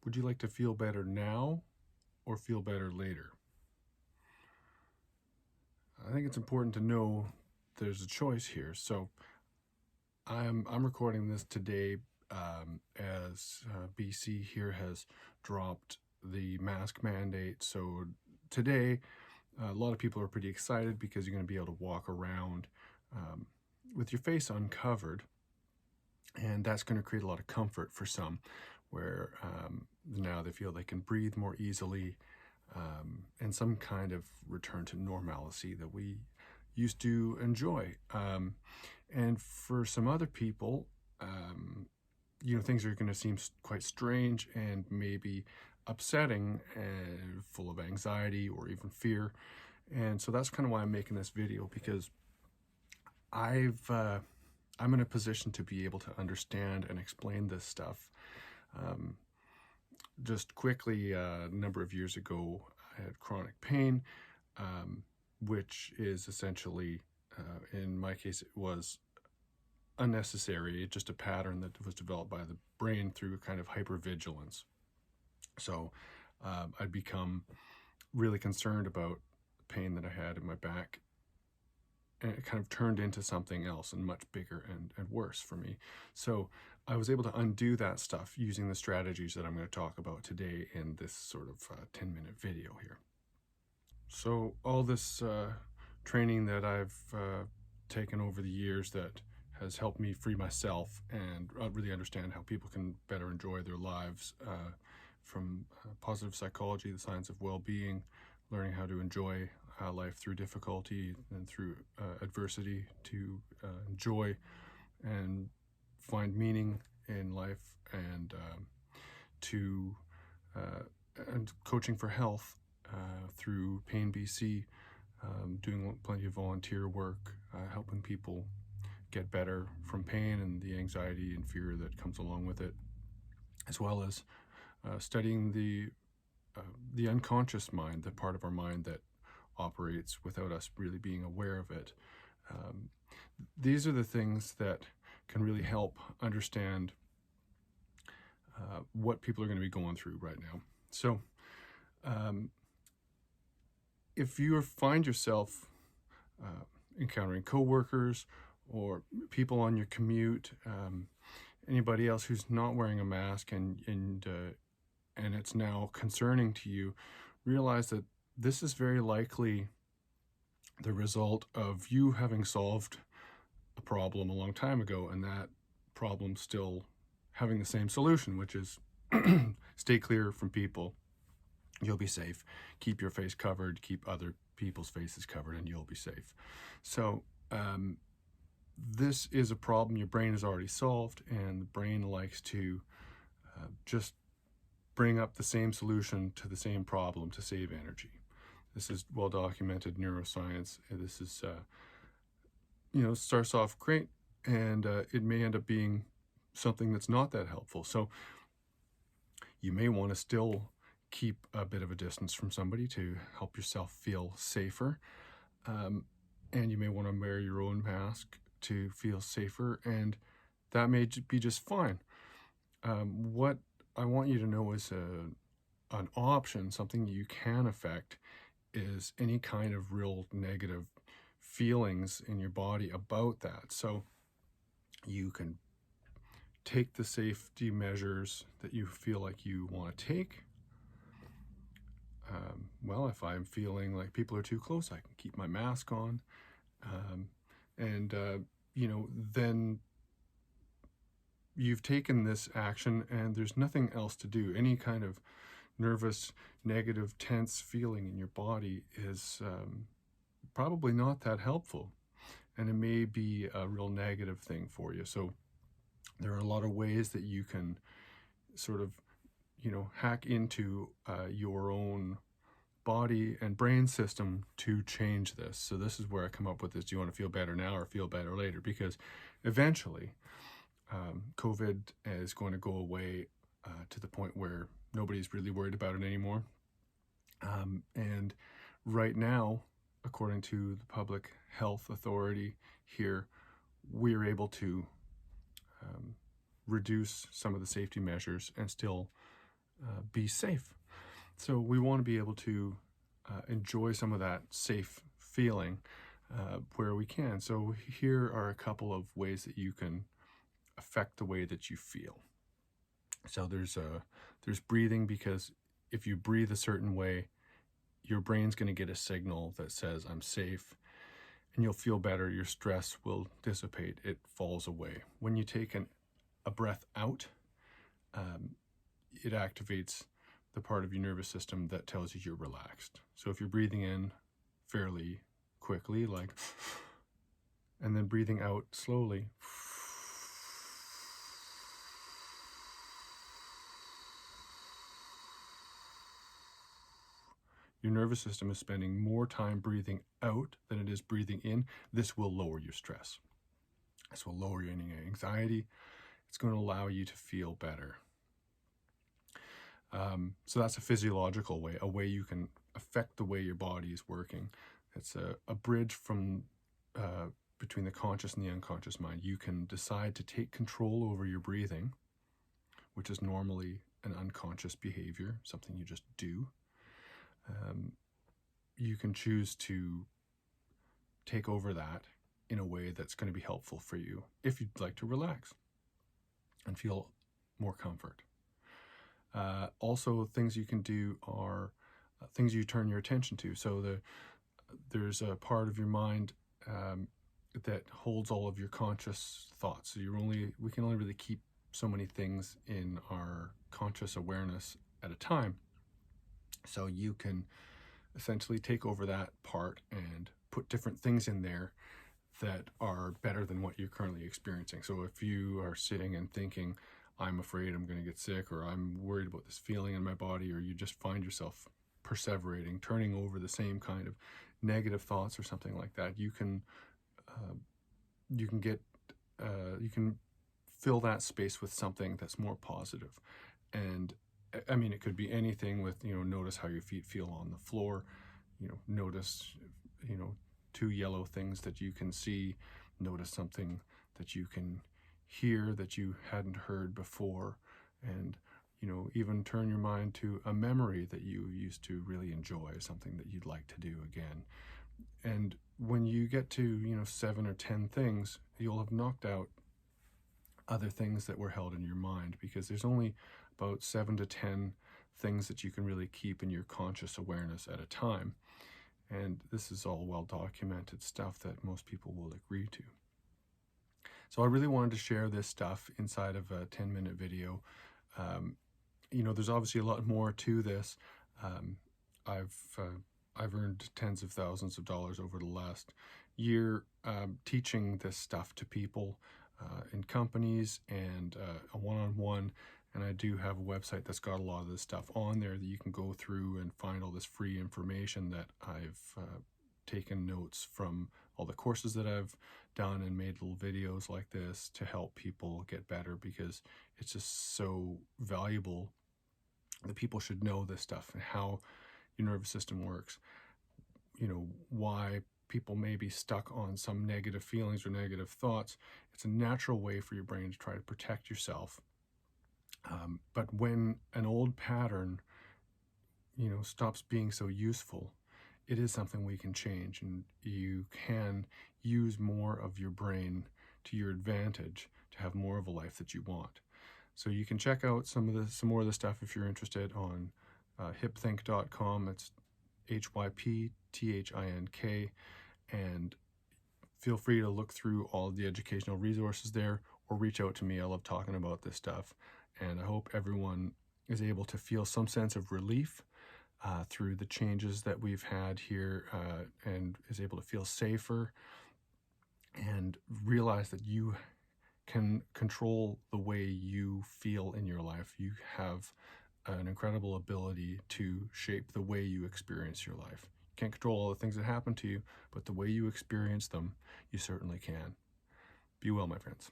Would you like to feel better now or feel better later? I think it's important to know there's a choice here. So I'm recording this today as BC here has dropped the mask mandate. So today, a lot of people are pretty excited because you're going to be able to walk around um, with your face uncovered. And that's going to create a lot of comfort for some, where now they feel they can breathe more easily, and some kind of return to normalcy that we used to enjoy. And for some other people, things are going to seem quite strange and maybe upsetting and full of anxiety or even fear. And so that's kind of why I'm making this video, because I'm in a position to be able to understand and explain this stuff. Just quickly, a number of years ago, I had chronic pain, which is essentially, in my case, it was unnecessary, just a pattern that was developed by the brain through kind of hypervigilance. So I'd become really concerned about the pain that I had in my back, and it kind of turned into something else and much bigger and worse for me. So I was able to undo that stuff using the strategies that I'm going to talk about today in this sort of 10-minute video here. So all this training that I've taken over the years that has helped me free myself and really understand how people can better enjoy their lives, from positive psychology, the science of well-being, learning how to enjoy life through difficulty and through adversity, to enjoy and find meaning in life, and and coaching for health through Pain BC, doing plenty of volunteer work, helping people get better from pain and the anxiety and fear that comes along with it, as well as studying the unconscious mind, the part of our mind that operates without us really being aware of it. These are the things that can really help understand what people are going to be going through right now. So if you find yourself encountering coworkers or people on your commute, anybody else who's not wearing a mask, and it's now concerning to you, realize that this is very likely the result of you having solved a problem a long time ago, and that problem still having the same solution, which is stay clear from people. You'll be safe. Keep your face covered, keep other people's faces covered, and you'll be safe. So this is a problem your brain has already solved, and the brain likes to just bring up the same solution to the same problem to save energy. This is well-documented neuroscience. This is, starts off great, and it may end up being something that's not that helpful. So you may want to still keep a bit of a distance from somebody to help yourself feel safer. And you may want to wear your own mask to feel safer, and that may be just fine. What I want you to know is an option, something you can affect, is any kind of real negative feelings in your body about that. So you can take the safety measures that you feel like you want to take. Well, if I'm feeling like people are too close, I can keep my mask on. Then you've taken this action and there's nothing else to do. Any kind of nervous, negative, tense feeling in your body is probably not that helpful, and it may be a real negative thing for you. So there are a lot of ways that you can sort of, hack into your own body and brain system to change this. So this is where I come up with this: do you want to feel better now or feel better later? Because eventually COVID is going to go away to the point where nobody's really worried about it anymore. And right now, according to the Public Health Authority here, we're able to reduce some of the safety measures and still be safe. So we want to be able to enjoy some of that safe feeling where we can. So here are a couple of ways that you can affect the way that you feel. So there's breathing, because if you breathe a certain way, your brain's going to get a signal that says I'm safe, and you'll feel better. Your stress will dissipate. It falls away. When you take a breath out, it activates the part of your nervous system that tells you you're relaxed. So if you're breathing in fairly quickly, like, and then breathing out slowly, your nervous system is spending more time breathing out than it is breathing in. This will lower your stress. This will lower your anxiety. It's going to allow you to feel better. So that's a physiological way, a way you can affect the way your body is working. It's a bridge from between the conscious and the unconscious mind. You can decide to take control over your breathing, which is normally an unconscious behavior, something you just do. You can choose to take over that in a way that's going to be helpful for you if you'd like to relax and feel more comfort. Also, things you can do are things you turn your attention to. So there's a part of your mind that holds all of your conscious thoughts. So we can only really keep so many things in our conscious awareness at a time. So you can essentially take over that part and put different things in there that are better than what you're currently experiencing. So if you are sitting and thinking, I'm afraid I'm going to get sick, or I'm worried about this feeling in my body, or you just find yourself perseverating, turning over the same kind of negative thoughts or something like that, you can fill that space with something that's more positive. And I mean, it could be anything with, notice how your feet feel on the floor, notice, 2 yellow things that you can see, notice something that you can hear that you hadn't heard before, and, even turn your mind to a memory that you used to really enjoy, something that you'd like to do again. And when you get to, 7 or 10 things, you'll have knocked out other things that were held in your mind, because there's only about 7 to 10 things that you can really keep in your conscious awareness at a time. And this is all well documented stuff that most people will agree to. So I really wanted to share this stuff inside of a 10-minute video. There's obviously a lot more to this. I've earned tens of thousands of dollars over the last year teaching this stuff to people in companies and a one-on-one. And I do have a website that's got a lot of this stuff on there that you can go through and find all this free information that I've taken notes from all the courses that I've done and made little videos like this to help people get better, because it's just so valuable that people should know this stuff and how your nervous system works. Why people may be stuck on some negative feelings or negative thoughts. It's a natural way for your brain to try to protect yourself. But when an old pattern, stops being so useful, it is something we can change, and you can use more of your brain to your advantage to have more of a life that you want. So you can check out some more of the stuff if you're interested on hypthink.com. It's HYPTHINK, and feel free to look through all the educational resources there, or reach out to me. I love talking about this stuff, and I hope everyone is able to feel some sense of relief through the changes that we've had here, and is able to feel safer and realize that you can control the way you feel in your life. You have an incredible ability to shape the way you experience your life. You can't control all the things that happen to you, but the way you experience them, you certainly can. Be well, my friends.